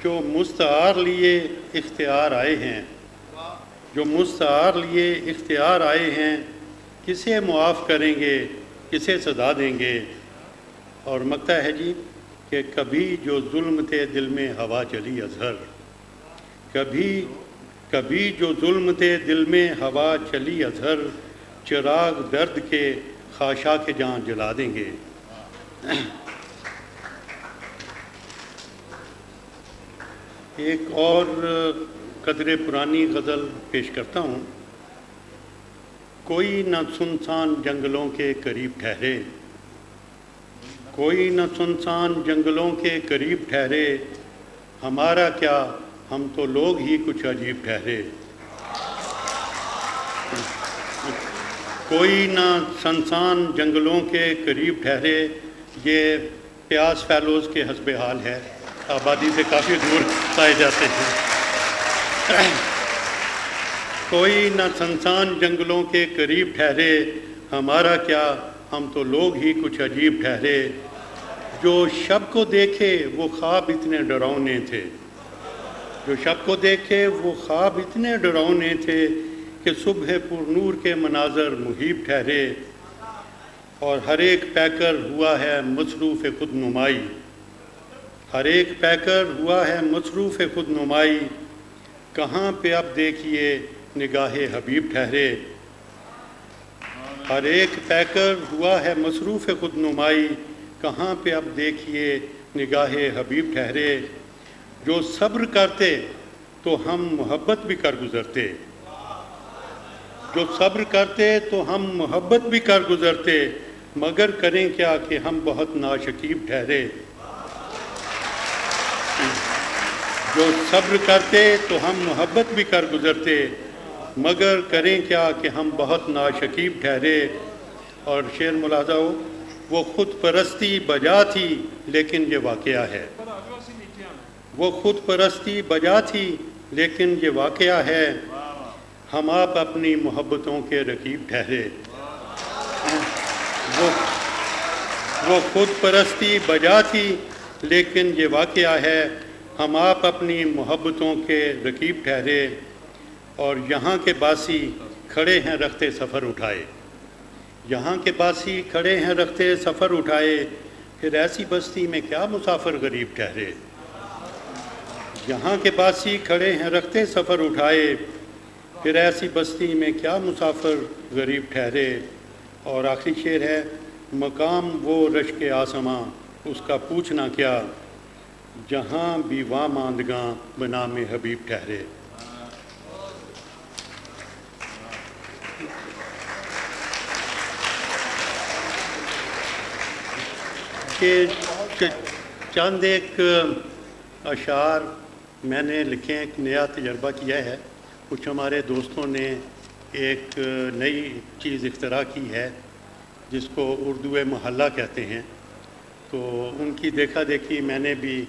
جو مستعار لیے اختیار آئے ہیں، جو مستعار لیے اختیار آئے ہیں، کسے معاف کریں گے، کسے سزا دیں گے۔ اور مقطع ہے جی کہ کبھی جو ظلم تھے دل میں ہوا چلی اظہر، کبھی جو ظلم تھے دل میں ہوا چلی اظہر، چراغ درد کے خاشاک جاں جلا دیں گے۔ ایک اور قدر پرانی غزل پیش کرتا ہوں۔ کوئی نہ سنسان جنگلوں کے قریب ٹھہرے، کوئی نہ سنسان جنگلوں کے قریب ٹھہرے، ہمارا کیا ہم تو لوگ ہی کچھ عجیب ٹھہرے۔ کوئی نہ سنسان جنگلوں کے قریب ٹھہرے، یہ پیاس فیلوز کے حسب حال ہے، آبادی سے کافی دور پائے جاتے ہیں۔ کوئی نہ سنسان جنگلوں کے قریب ٹھہرے، ہمارا کیا ہم تو لوگ ہی کچھ عجیب ٹھہرے۔ جو شب کو دیکھے وہ خواب اتنے ڈراؤنے تھے، جو شب کو دیکھے وہ خواب اتنے ڈراؤنے تھے کہ صبح پر نور کے مناظر محیب ٹھہرے۔ اور ہر ایک پیکر ہوا ہے مصروف خود نمائی، ہر ایک پیکر ہوا ہے مصروف خود نمائی، کہاں پہ اب دیکھیے نگاہ حبیب ٹھہرے۔ ہر ایک پیکر ہوا ہے مصروف خود نمائی، کہاں پہ اب دیکھیے نگاہ حبیب ٹھہرے۔ جو صبر کرتے تو ہم محبت بھی کر گزرتے، جو صبر کرتے تو ہم محبت بھی کر گزرتے، مگر کریں کیا کہ ہم بہت ناشکیب ٹھہرے۔ جو صبر کرتے تو ہم محبت بھی کر گزرتے، مگر کریں کیا کہ ہم بہت ناشکیب ٹھہرے۔ اور شعر ملاحظہ ہو، وہ خود پرستی بجا تھی لیکن یہ واقعہ ہے، وہ خود پرستی بجا تھی لیکن یہ واقعہ ہے، ہم آپ اپنی محبتوں کے رقیب ٹھہرے۔ وہ خود پرستی بجا تھی لیکن یہ واقعہ ہے، ہم آپ اپنی محبتوں کے رقیب ٹھہرے۔ اور یہاں کے باسی کھڑے ہیں رختے سفر اٹھائے، یہاں کے باسی کھڑے ہیں رختے سفر اٹھائے، پھر ایسی بستی میں کیا مسافر غریب ٹھہرے۔ یہاں کے باسی کھڑے ہیں رختے سفر اٹھائے، پھر ایسی بستی میں کیا مسافر غریب ٹھہرے۔ اور آخری شعر ہے، مقام وہ رشک آسماں اس کا پوچھنا کیا، جہاں بھی واں ماندگاں بنام حبیب ٹھہرے۔ کہ چند ایک اشعار میں نے لکھے، ایک نیا تجربہ کیا ہے۔ کچھ ہمارے دوستوں نے ایک نئی چیز اختراع کی ہے جس کو اردو محلہ کہتے ہیں، تو ان کی دیکھا دیکھی میں نے بھی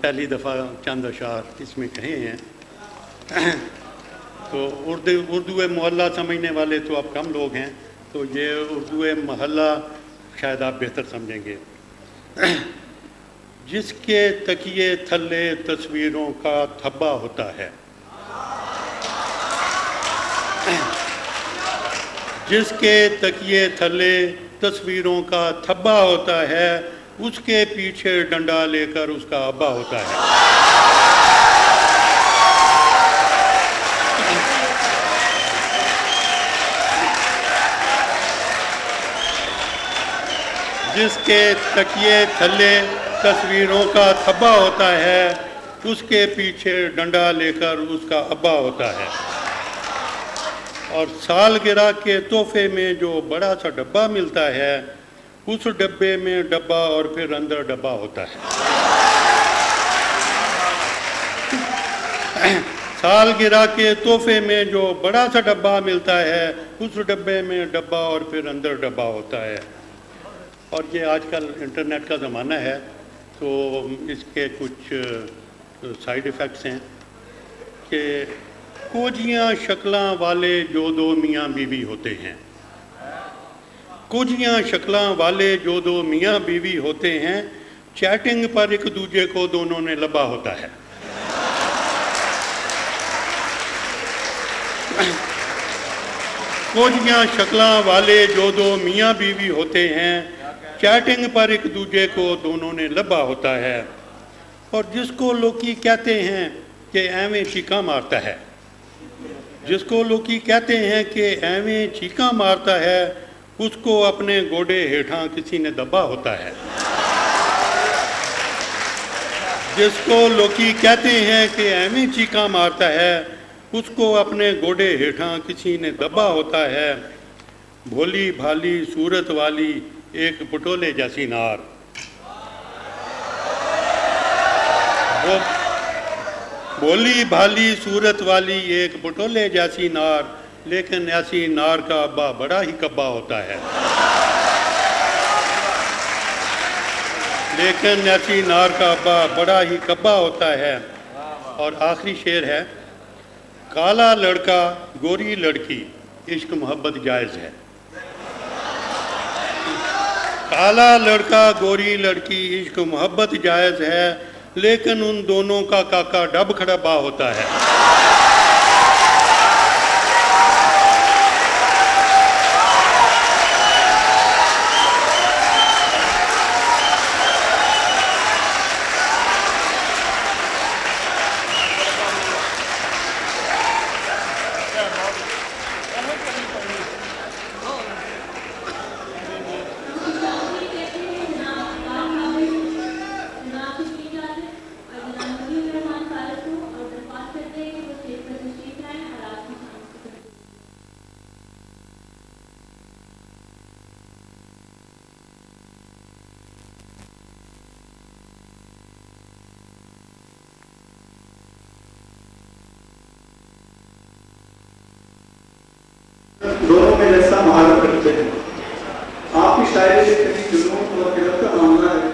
پہلی دفعہ چند اشعار اس میں کہے ہیں۔ تو اردو محلہ سمجھنے والے تو اب کم لوگ ہیں، تو یہ اردو محلہ شاید آپ بہتر سمجھیں گے۔ جس کے تکیے تھلے تصویروں کا تھبا ہوتا ہے، جس کے تکیے تھلے تصویروں کا تھبا ہوتا ہے، اس کے پیچھے ڈنڈا لے کر اس کا ابا ہوتا ہے۔ جس کے تکیے تھلے تصویروں کا تھبا ہوتا ہے، اس کے پیچھے ڈنڈا لے کر اس کا ابا ہوتا ہے۔ اور سالگرہ کے تحفے میں جو بڑا سا ڈبہ ملتا ہے، اس ڈبے میں ڈبہ اور پھر اندر ڈبہ ہوتا ہے۔ سالگرہ کے تحفے میں جو بڑا سا ڈبہ ملتا ہے، اس ڈبے میں ڈبہ اور پھر اندر ڈبہ ہوتا ہے۔ اور یہ آج کل انٹرنیٹ کا زمانہ ہے، تو اس کے کچھ سائیڈ ایفیکٹس ہیں کہ کوجیاں شکلاں والے جو دو میاں بیوی ہوتے ہیں، کوجیاں شکلاں والے جو دو میاں بیوی ہوتے ہیں، چیٹنگ پر ایک دوسرے کو دونوں نے لبا ہوتا ہے۔ کوجیاں شکلاں والے جو دو میاں بیوی ہوتے ہیں، چیٹنگ پر ایک دوسرے کو دونوں نے لبا ہوتا ہے، اور جس کو لوکی کہتے ہیں کہ ایویں چیکاں مارتا ہے، جس کو لوکی کہتے ہیں کہ ایویں چیکاں مارتا ہے، اس کو اپنے گوڑے ہیٹھاں کسی نے دبا ہوتا ہے۔ جس کو لوکی کہتے ہیں کہ ایویں چیکاں مارتا ہے، اس کو اپنے گوڑے ہیٹھاں کسی نے دبا ہوتا ہے۔ بھولی بھالی صورت والی ایک پٹولے جیسی نار، بھولی بھالی صورت والی ایک پٹولے جیسی نار، لیکن ایسی نار کا ابا بڑا ہی کبا ہوتا ہے، لیکن ایسی نار کا ابا بڑا ہی کبا ہوتا ہے۔ اور آخری شعر ہے، کالا لڑکا گوری لڑکی عشق محبت جائز ہے، کالا لڑکا گوری لڑکی عشق محبت جائز ہے، لیکن ان دونوں کا کاکا ڈب کھڑبا ہوتا ہے۔ دونوں میں جیسا مہارت رکھتے ہیں۔ آپ کی شاعری میں کہیں جنون اور فطرت کا معاملہ ہے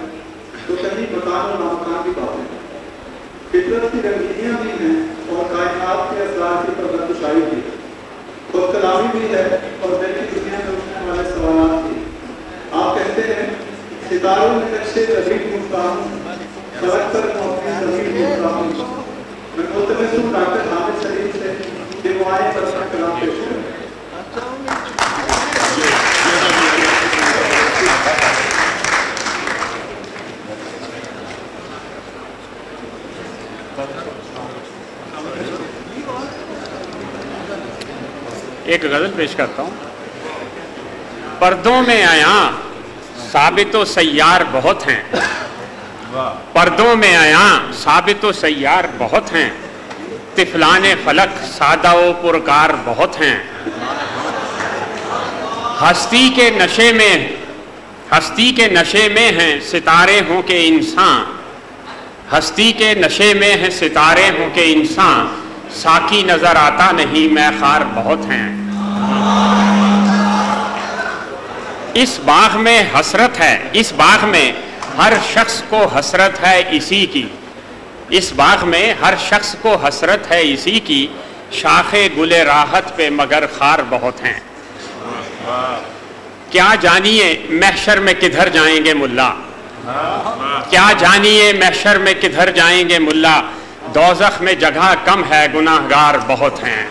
تو کہیں مکان اور نامکان کی بات ہے۔ فطرت کی رنگینیاں بھی ہیں اور کائنات کے اسرار کی پردگشائی بھی ہے، خود کلامی بھی ہے اور دل کی دنیا میں اٹھنے والے سوالات بھی۔ آپ کہتے ہیں ستاروں میں نقشے زمین گھومتا ہوں، سڑک پر اپنی زمین گھومتا ہوں۔ میں ملتمس ہوں ڈاکٹر حامد سلیم سے کہ وہ آئے پر اپنا کلام پیش کریں۔ ایک غزل پیش کرتا ہوں۔ پردوں میں آیاں ثابت و سیار بہت ہیں، پردوں میں آیاں ثابت و سیار بہت ہیں، طفلان فلک سادہ و پرکار بہت ہیں۔ ہستی کے نشے میں ہیں ستارے ہوں کہ انسان، ہستی کے نشے میں ہیں ستارے ہوں کہ انسان، ساقی نظر آتا نہیں میں خار بہت ہیں۔ اس باغ میں حسرت ہے، اس باغ میں ہر شخص کو حسرت ہے اسی کی، اس باغ میں ہر شخص کو حسرت ہے اسی کی، شاخ گل راحت پہ مگر خار بہت ہیں۔ کیا جانیے محشر میں کدھر جائیں گے ملا، کیا جانیے محشر میں کدھر جائیں گے ملا، دوزخ میں جگہ کم ہے گناہگار بہت ہیں۔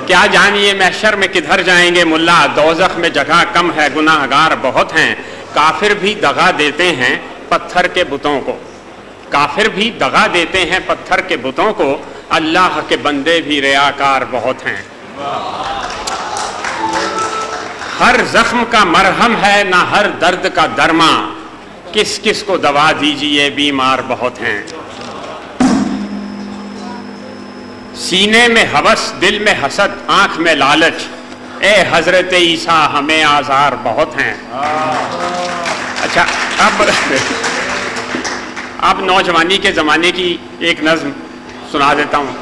کیا جانیے محشر میں کدھر جائیں گے ملا، دوزخ میں جگہ کم ہے گناہگار بہت ہیں۔ کافر بھی دغا دیتے ہیں پتھر کے بتوں کو، کافر بھی دغا دیتے ہیں پتھر کے بتوں کو، اللہ کے بندے بھی ریاکار بہت ہیں۔ ہر زخم کا مرہم ہے نہ ہر درد کا درما، کس کس کو دوا دیجئے بیمار بہت ہیں۔ سینے میں ہوس دل میں حسد آنکھ میں لالچ، اے حضرت عیسیٰ ہمیں آزار بہت ہیں۔ اچھا اب نوجوانی کے زمانے کی ایک نظم سنا دیتا ہوں۔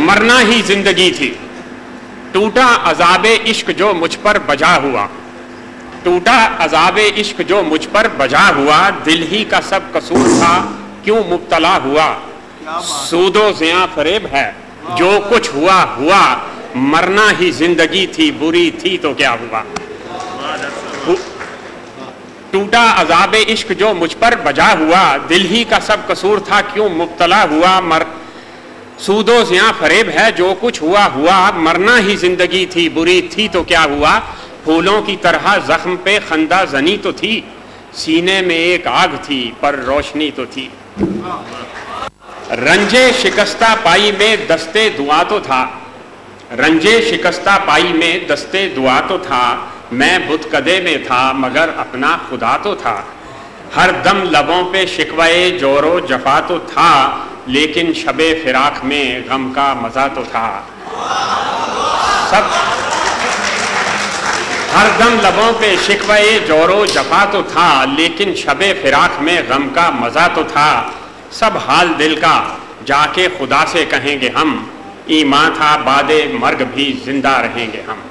مرنا ہی زندگی تھی، ٹوٹا عذاب عشق جو مجھ پر بجا ہوا، ٹوٹا عذاب عشق جو مجھ پر بجا ہوا، دل ہی کا سب قصور تھا کیوں مبتلا ہوا، سود و زیاں فریب ہے جو کچھ ہوا ہوا، مرنا ہی زندگی تھی بری تھی تو کیا ہوا۔ ٹوٹا عذاب عشق جو مجھ پر بجا ہوا، دل ہی کا سب قصور تھا کیوں مبتلا ہوا، سود و زیاں فریب ہے جو کچھ ہوا ہوا، مرنا ہی زندگی تھی بری تھی تو کیا ہوا، پھولوں کی طرح زخم پہ خندہ زنی تو تھی، سینے میں ایک آگ تھی پر روشنی تو تھی، رنجے شکستہ پائی میں دستے دعا تو تھا، رنجے شکستہ پائی میں دستے دعا تو تھا، میں بت کدے میں تھا مگر اپنا خدا تو تھا، ہر دم لبوں پہ شکوے جور و جفا تو تھا، لیکن شب فراق میں غم کا مزہ تو تھا، ہر دم لبوں پہ شکوے جور و جفا تو تھا، لیکن شب فراق میں غم کا مزہ تو تھا، سب حال دل کا جا کے خدا سے کہیں گے ہم، ایمان تھا بعد مرگ بھی زندہ رہیں گے ہم۔